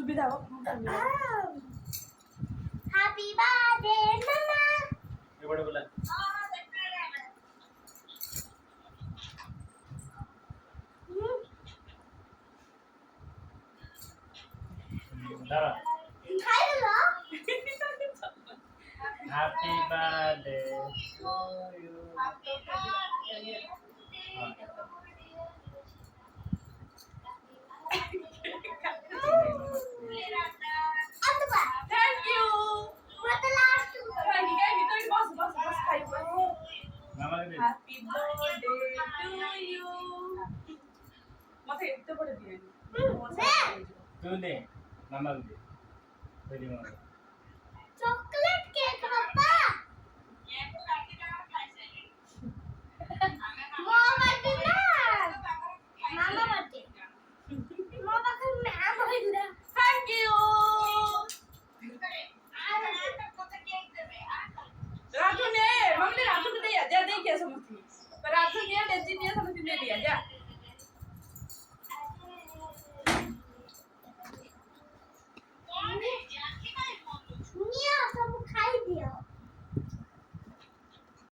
सुविधा हो happy birthday मम्मा ये बड़े बोला दारा खाई लो happy birthday to you thank you बस खाई मामा के हैप्पी बर्थडे टू यू मते इतने बड़े दिए तू दे मामा को दे तेरी मामा चॉकलेट केक पापा मामा बर्थडे ना मामा बर्थडे मामा का मैं बर्थडे थैंक यू राजू ने मम्मी ने राजू को दिया जा दे क्या समझती पर राजू ने डेजी ने समझ नहीं दिया जा